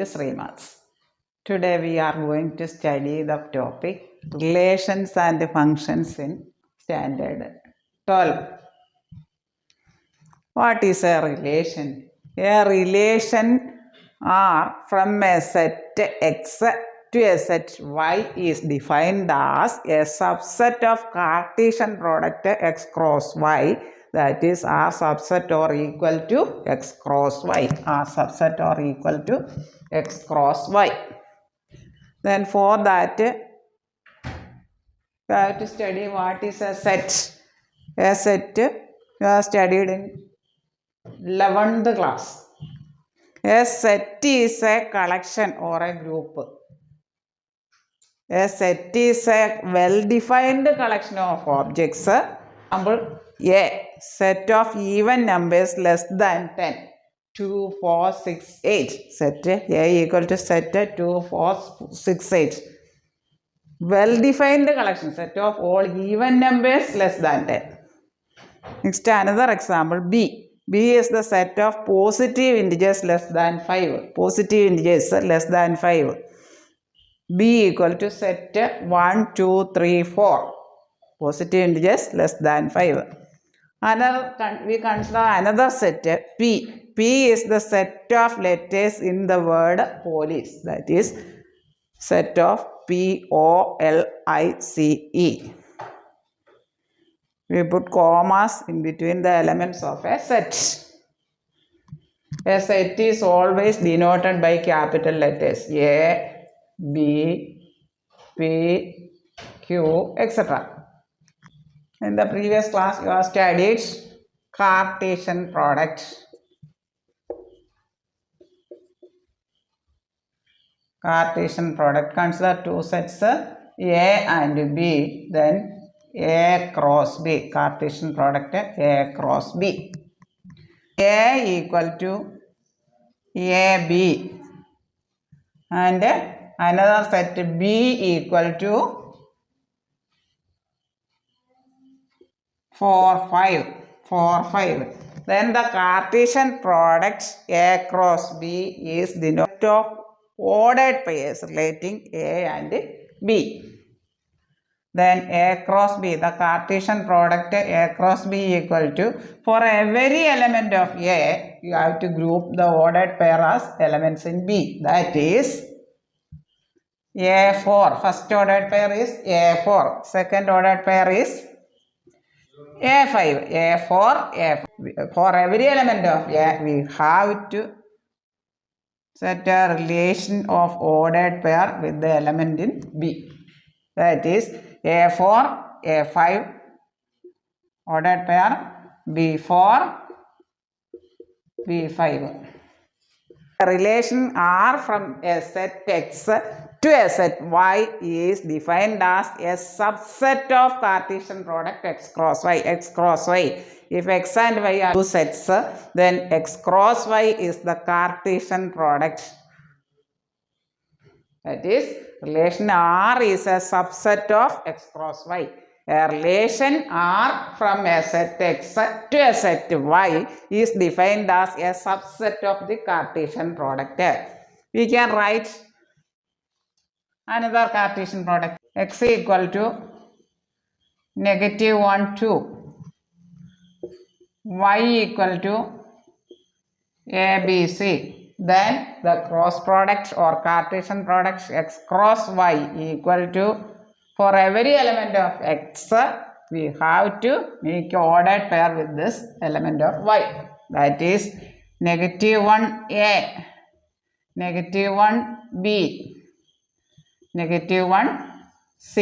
to Srimaths. Today we are going to study the topic relations and functions in standard 12. What is a relation? A relation R from a set X to a set Y is defined as a subset of Cartesian product X cross Y, that is R subset or equal to X cross Y. R subset or equal to X cross Y. Then for that we have to study what is a set. A set we have studied in 11th class. A set is a collection or a group. A set is a well-defined collection of objects. Example, A set of even numbers less than 10. 2, 4, 6, 8. Set A equal to set 2, 4, 6, 8. Well-defined collection, set of all even numbers less than 10. Next, another example, B. B is the set of positive integers less than 5. Positive integers less than 5. B equal to set 1, 2, 3, 4. Positive integers less than 5. We consider another set P. P is the set of letters in the word police. That is set of POLICE. We put commas in between the elements of a set. A set is always denoted by capital letters A, B, P, Q, etc. In the previous class, you have studied Cartesian product. Cartesian product. Consider two sets A and B. Then A cross B. Cartesian product A cross B. A equal to AB. And another set B equal to 4, 5. Then the Cartesian product A cross B is denoted of ordered pairs relating A and B. Then A cross B, the Cartesian product A cross B equal to, for every element of A, you have to group the ordered pair as elements in B. That is A4. First ordered pair is A4. Second ordered pair is A5. A4, A5. For every element of A, we have to set a relation of ordered pair with the element in B. That is A4, A5, ordered pair, B4, B5. The relation R from a set X to a set Y is defined as a subset of Cartesian product X cross Y. X cross Y. If X and Y are two sets, then X cross Y is the Cartesian product. That is, relation R is a subset of X cross Y. A relation R from a set X to a set Y is defined as a subset of the Cartesian product. We can write another Cartesian product. X equal to -1, 2. Y equal to ABC. Then the cross product or Cartesian product X cross Y equal to, for every element of X, we have to make an ordered pair with this element of Y. That is -1A, -1B, -1C.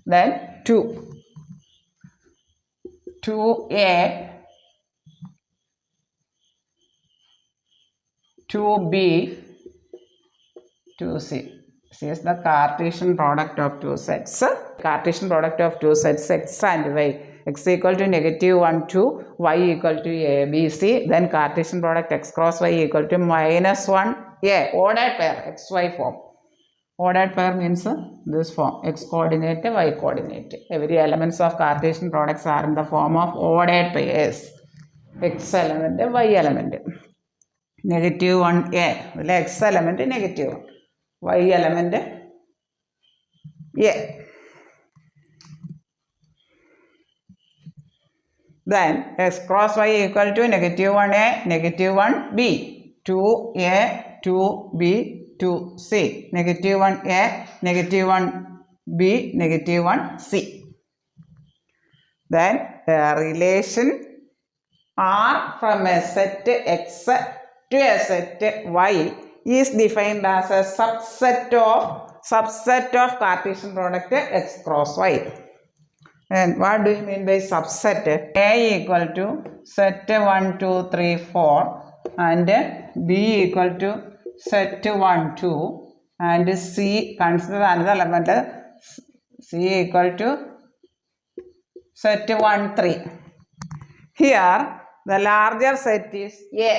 Then 2. 2A, 2B, 2C. This is the Cartesian product of two sets. Cartesian product of two sets X and Y. X equal to -1, 2, Y equal to ABC. Then Cartesian product X cross Y equal to -1A. Ordered pair, XY form. Ordered pair means this form, X coordinate, Y coordinate. Every elements of Cartesian products are in the form of ordered pairs. X element, Y element. Negative 1a. അതിൽ x element negative 1, y element a. Then x cross y equal to negative 1a, negative 1b, 2a, 2b, 2c, negative 1a, negative 1b, negative 1c. Then relation R from a set x to a set y is defined as a subset of Cartesian product x cross y. And what do you mean by subset? A equal to set 1, 2, 3, 4 and B equal to set 1, 2 and C, consider another element, C equal to set 1, 3. Here the larger set is A.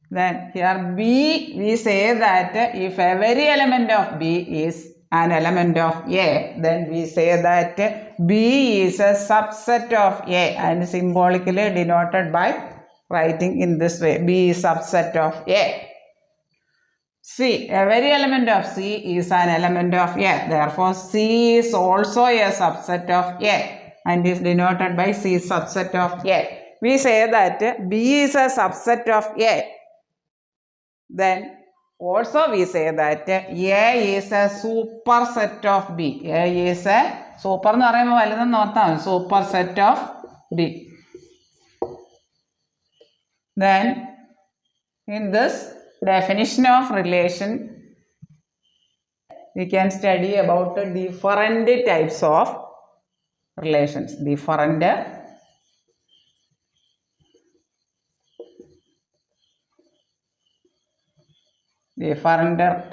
Then here B, we say that if every element of B is an element of A, then we say that B is a subset of A and symbolically denoted by writing in this way, B is subset of A. C, every element of C is an element of A, therefore C is also a subset of A and is denoted by C subset of A. We say that B is a subset of A. Then also we say that A is a superset of B. A is a super എന്ന് പറയുമ്പോൾ വലുതെന്ന് ഓർത്താൽ superset of B. Then in this definition of relation we can study about different types of relations. Different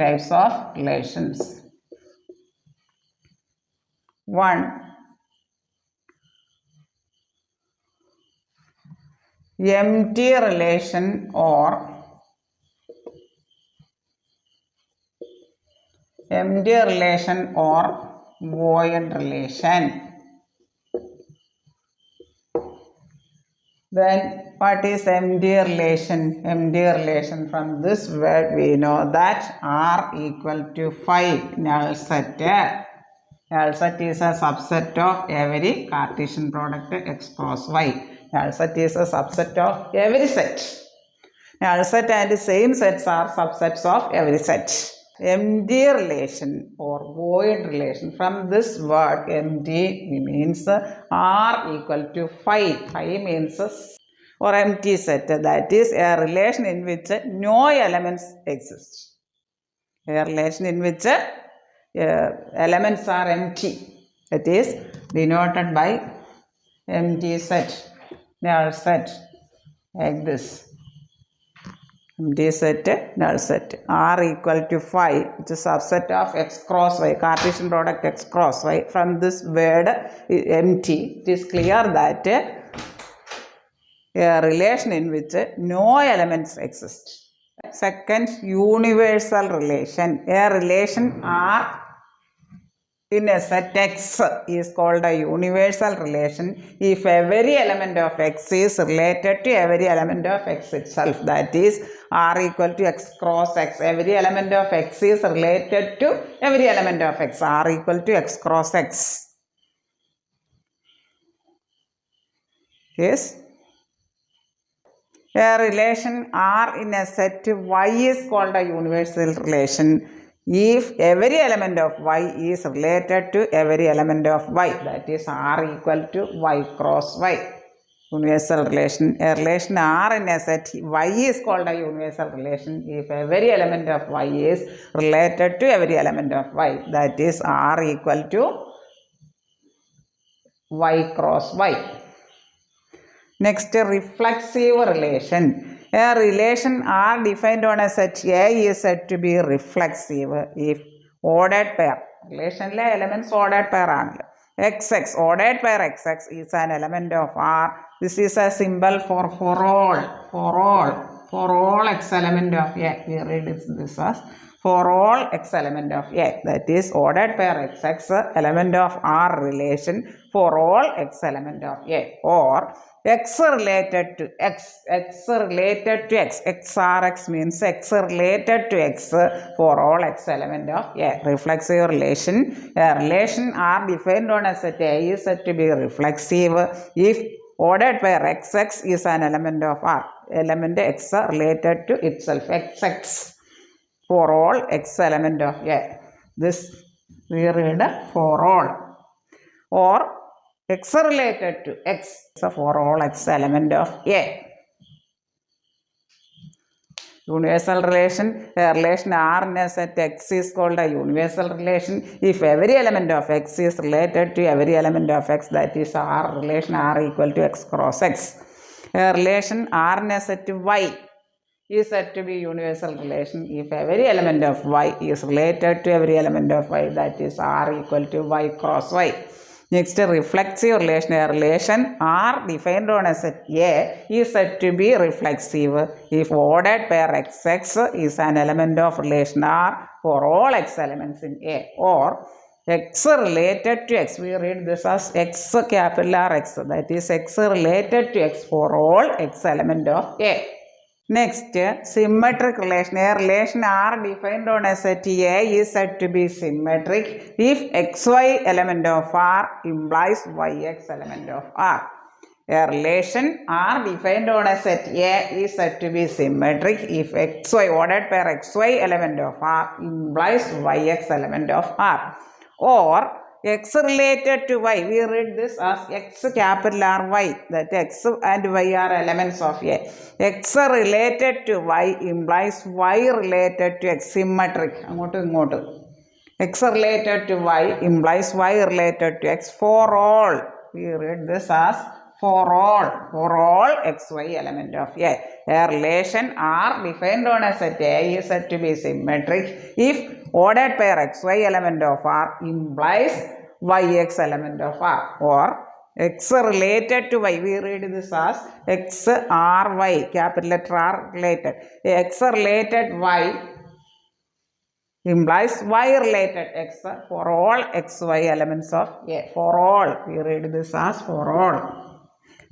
types of relations. 1. Empty relation or void relation. Then what is empty relation? Empty relation, from this word we know that R equal to 5, null set. Null set is a subset of every Cartesian product x cross y. Null set is a subset of every set. Null set and same sets are subsets of every set. Empty relation or void relation, from this word empty means R equal to 5. 5 means or empty set, that is a relation in which no elements exist. A relation in which elements are empty, that is denoted by empty set, null set, like this. Empty set, null set. R equal to 5, which is subset of x cross y, Cartesian product x cross y. From this word empty, it is clear that a relation in which no elements exist. Second, universal relation. A relation R in a set x is called a universal relation if every element of x is related to every element of x itself. That is R equal to x cross x. Every element of x is related to every element of x. R equal to x cross x. Yes. A relation R in a set y is called a universal relation if every element of y is related to every element of y. That is R equal to y cross y. Universal relation. A relation R in a set y is called a universal relation if every element of y is related to every element of y. That is R equal to y cross y. Next, reflexive relation. A relation R defined on a set A is said to be reflexive if ordered pair. Relation elements ordered pair ആണ്. XX, ordered pair XX is an element of R. This is a symbol for all for all x element of A. We read this as for all x element of A. That is ordered pair XX element of R relation for all x element of A. Or x related to x, x related to x, xRx means x related to x for all x element of A. Reflexive relation. A relation R defined on a set A is said to be reflexive if ordered pair XX is an element of R. Element X related to itself, XX for all x element of A. This we read for all. Or x related to x for all x element of A. Universal relation. A relation R in a set X is called a universal relation if every element of X is related to every element of X, that is R relation R equal to X cross X. A relation R in a set Y is said to be universal relation if every element of Y is related to every element of Y, that is R equal to Y cross Y. Next, reflexive relation. A relation R defined on a set A is said to be reflexive if ordered pair XX is an element of relation R for all X elements in A. Or x related to x, we read this as x capital R x, that is x related to x for all x element of A. Next, symmetric relation. A relation R defined on a set A is said to be symmetric if xy element of R implies yx element of R. A relation R defined on a set A is said to be symmetric if xy ordered pair xy element of R implies yx element of R. Or x related to y, we read this as x capital R y, that x and y are elements of A. X related to y implies y related to x, symmetric. X related to y implies y related to x for all. We read this as for all xy element of A. A relation R defined on a set A is said to be symmetric if ordered pair xy element of R implies yx element of R. Or x related to y, we read this as x r y, capital letter R related. X related y implies y related x for all xy elements of A. For all, we read this as for all.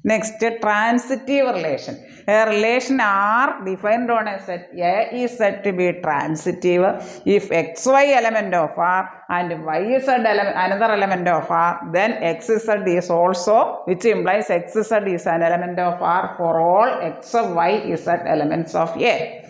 Next, transitive relation. A relation R defined on a set A is said to be transitive if xy element of R and yz element, another element of R, then xz is also, which implies xz is an element of R for all x, y, z elements of A.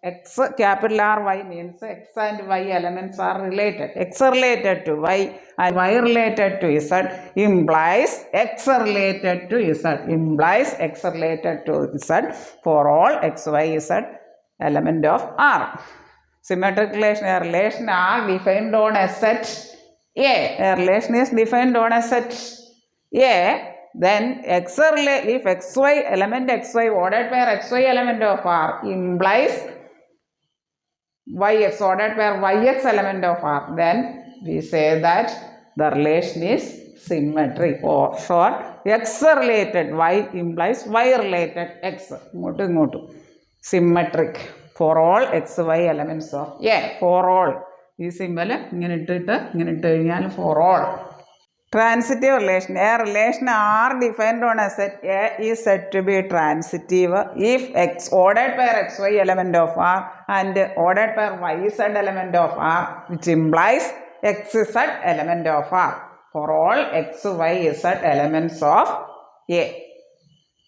X capital R y means x and y elements are related. X related to y and y related to z implies x related to z, implies x related to z for all x, y, z element of R. Symmetric relation. A relation R defined on a set A. A relation is defined on a set A. Then if xy element xy ordered pair xy element of R implies yx ordered pair yx element of R, then we say that the relation is symmetric. Or short, x related y implies y related x. Symmetric for all xy elements of A. For all. This symbol for all. Transitive relation. A relation R defined on a set A is said to be transitive if x ordered pair xy element of R and ordered pair yz element of R, which implies xz element of R for all x, y, z elements of A.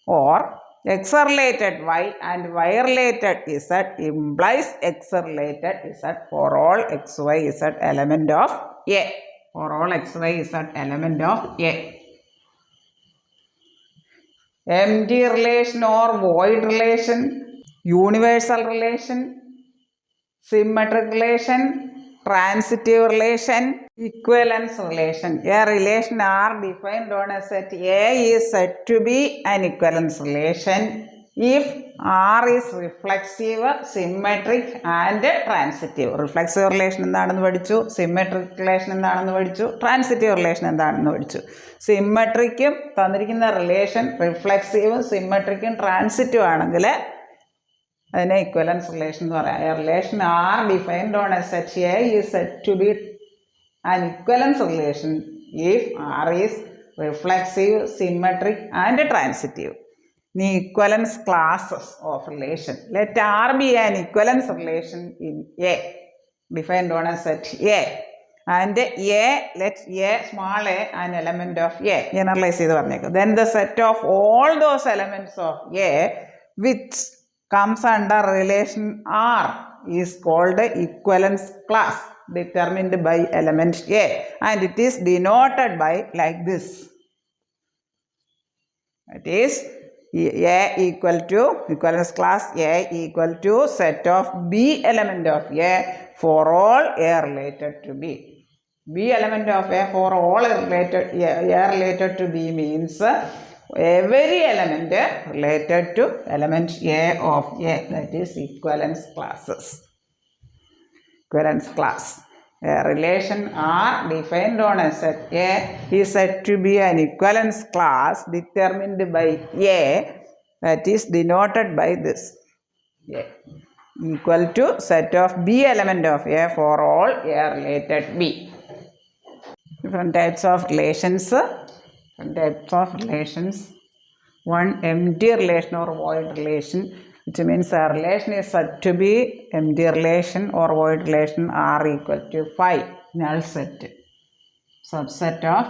Or x related y and y related z implies x related z for all x, y, z element of A. For all x, y, z element of A. Empty relation or void relation, universal relation, symmetric relation, transitive relation, equivalence relation. A relation R defined on a set A is said to be an equivalence relation if R is reflexive, symmetric and transitive. Reflexive relation എന്താണെന്ന് പഠിച്ചു, symmetric relation എന്താണെന്ന് പഠിച്ചു, transitive relation എന്താണെന്ന് പഠിച്ചു. സിമ്മട്രിക്കും തന്നിരിക്കുന്ന relation റിഫ്ലെക്സീവും സിമ്മട്രിക്കും transitive ആണെങ്കിൽ അതിനെ ഇക്വലൻസ് relation എന്ന് പറയാം. A relation R defined on a set A is said to be an equivalence relation if R is reflexive, symmetric and transitive. The equivalence classes of relation. Let R be an equivalence relation in A defined on a set A. And A, let A, small a, an element of A. Generalize ചെയ്ത് പറഞ്ഞേക്കും. Then the set of all those elements of A which comes under relation R is called equivalence class determined by element A, and it is denoted by like this. It is A equal to equivalence class A equal to set of B element of A for all A related to B. B element of A for all related A related to B means every element related to element A of A, that is equivalence classes. Equivalence class. A relation R defined on a set A is said to be an equivalence class determined by A, that is denoted by this. A equal to set of B element of A for all A related B. Different types of relations. One, empty relation or void relation, which means a relation is said to be empty relation or void relation R equal to 5, null set, subset of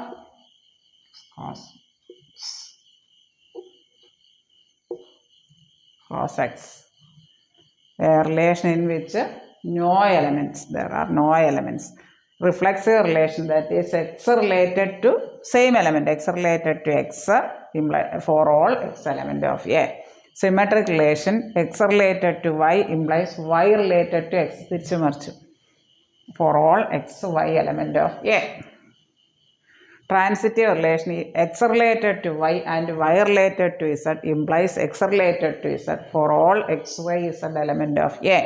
cos x. A relation in which no elements, there are no elements. Reflexive relation, that is x related to same element, x related to x for all x element of A. Symmetric relation, x related to y implies y related to x തിരിച്ചു മറിച്ചു for all x y element of A. Transitive relation, x related to y and y related to z implies x related to z for all x y z element of A.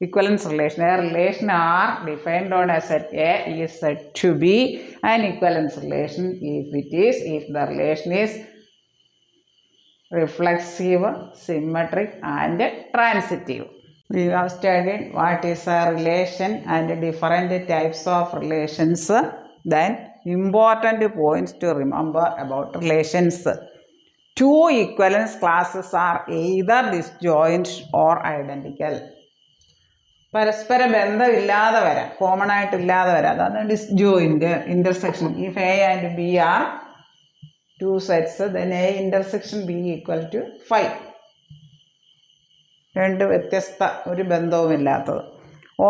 Equivalence relation, a relation R defined on a set A is said to be an equivalence relation if the relation is reflexive, symmetric and transitive. We have studied what is a relation and different types of relations. Then important points to remember about relations. Two equivalence classes are either disjoint or identical. പരസ്പര ബന്ധമില്ലാതെ വരാം, common ആയിട്ടില്ലാതെ വരാം, അതാണ് disjoint. Intersection, if A and B are two sets then A intersection B equal to 5. രണ്ട് വ്യത്യസ്ത, ഒരു ബന്ധവുമില്ലാത്തത്.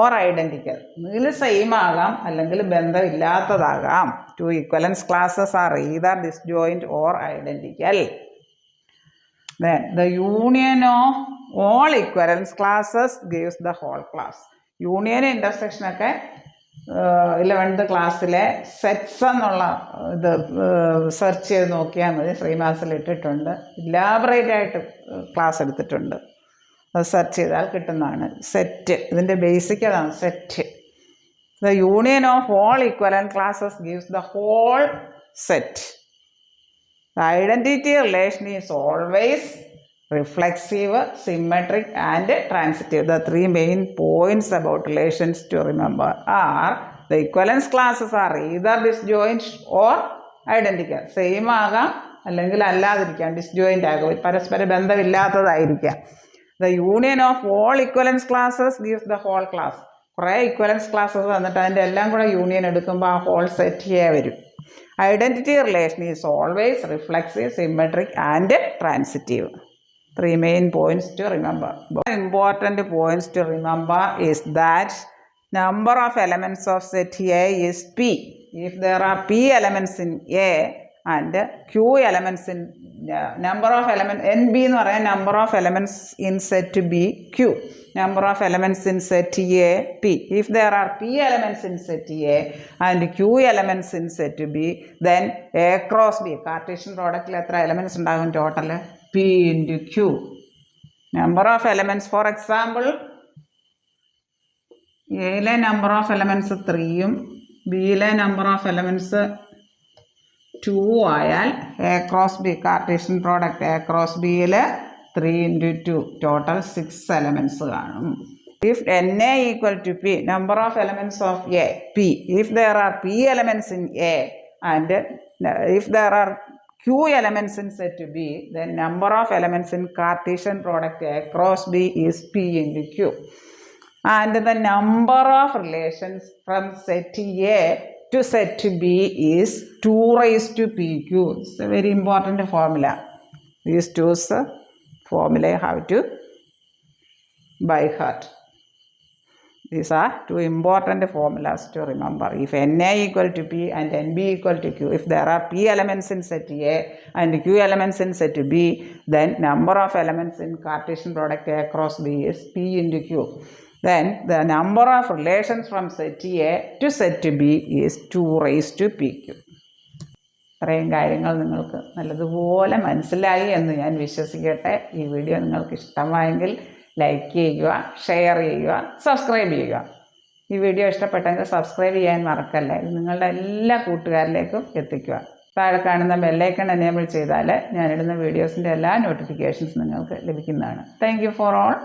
Or identical, ഇതിൽ സെയിം ആകാം അല്ലെങ്കിൽ ബന്ധമില്ലാത്തതാകാം. Two equivalence classes are either disjoint or identical. Then the union of all equivalence classes gives the whole class. Union intersection ഒക്കെ 11th ക്ലാസ്സിലെ സെറ്റ്സ് എന്നുള്ള ഇത് സെർച്ച് ചെയ്ത് നോക്കിയാൽ മതി. ശ്രീമാസിൽ ഇട്ടിട്ടുണ്ട്, ഇലാബറേറ്റ് ആയിട്ട് ക്ലാസ് എടുത്തിട്ടുണ്ട്. അത് സെർച്ച് ചെയ്താൽ കിട്ടുന്നതാണ്. സെറ്റ്, ഇതിൻ്റെ ബേസിക് അതാണ് set. The union of all equivalent classes gives the whole set. The identity relation is always reflexive, symmetric and transitive. The three main points about relations to remember are the equivalence classes are either disjoint or identical. Same ആകാം അല്ലെങ്കിൽ അല്ലാതിരിക്കാം, disjoint ആകും, പരസ്പര ബന്ധമില്ലാത്തതായിരിക്കാം. The union of all equivalence classes gives the whole class. കുറേ ഇക്വലൻസ് classes വന്നിട്ട് അതിൻ്റെ എല്ലാം കൂടെ union എടുക്കുമ്പോൾ ആ ഹോൾ സെറ്റ് വരും. Identity relation is always reflexive, symmetric and transitive. Three main points to remember. Important points to remember is that number of elements of set A is P. If there are P elements in A and Q elements in number of elements, NB എന്ന് പറയാൻ number of elements in set B, Q. Number of elements in set A, P. If there are P elements in set A and Q elements in set B, then A cross B, Cartesian productൽ എത്ര elements ഉണ്ടാകും total? P into Q. Number of elements, for example, എയിലെ number of elements 3ഉം ബിയിലെ number of elements 2 ആയാൽ A cross B, Cartesian product A cross ബിയിൽ 3 into 2 total 6 elements കാണും. If Na equal to P, number of elements of A, P. If there are P elements in A and if there are Q elements in set B, then number of elements in Cartesian product A cross B is P into Q. And the number of relations from set A to set B is 2 raised to PQ. It's a very important formula. These two formula you have to by heart. These are two important formulas to remember. If Na equal to P and Nb equal to Q, if there are P elements in set A and Q elements in set B, then number of elements in Cartesian product A cross B is P into Q. Then the number of relations from set A to set B is 2 raised to PQ. ഇത്രയും കാര്യങ്ങൾ നിങ്ങൾക്ക് നല്ലതുപോലെ മനസ്സിലായി എന്ന് ഞാൻ വിശ്വസിക്കട്ടെ. ഈ video നിങ്ങൾക്ക് ഇഷ്ടമായെങ്കിൽ ലൈക്ക് ചെയ്യുക, ഷെയർ ചെയ്യുക, സബ്സ്ക്രൈബ് ചെയ്യുക. ഈ വീഡിയോ ഇഷ്ടപ്പെട്ടെങ്കിൽ സബ്സ്ക്രൈബ് ചെയ്യാൻ മറക്കല്ലേ. ഇത് നിങ്ങളുടെ എല്ലാ കൂട്ടുകാരിലേക്കും എത്തിക്കുക. താഴെ കാണുന്ന ബെല്ലൈക്കൺ എനേബിൾ ചെയ്താൽ ഞാനിടുന്ന വീഡിയോസിൻ്റെ എല്ലാ നോട്ടിഫിക്കേഷൻസ് നിങ്ങൾക്ക് ലഭിക്കുന്നതാണ്. Thank you for all.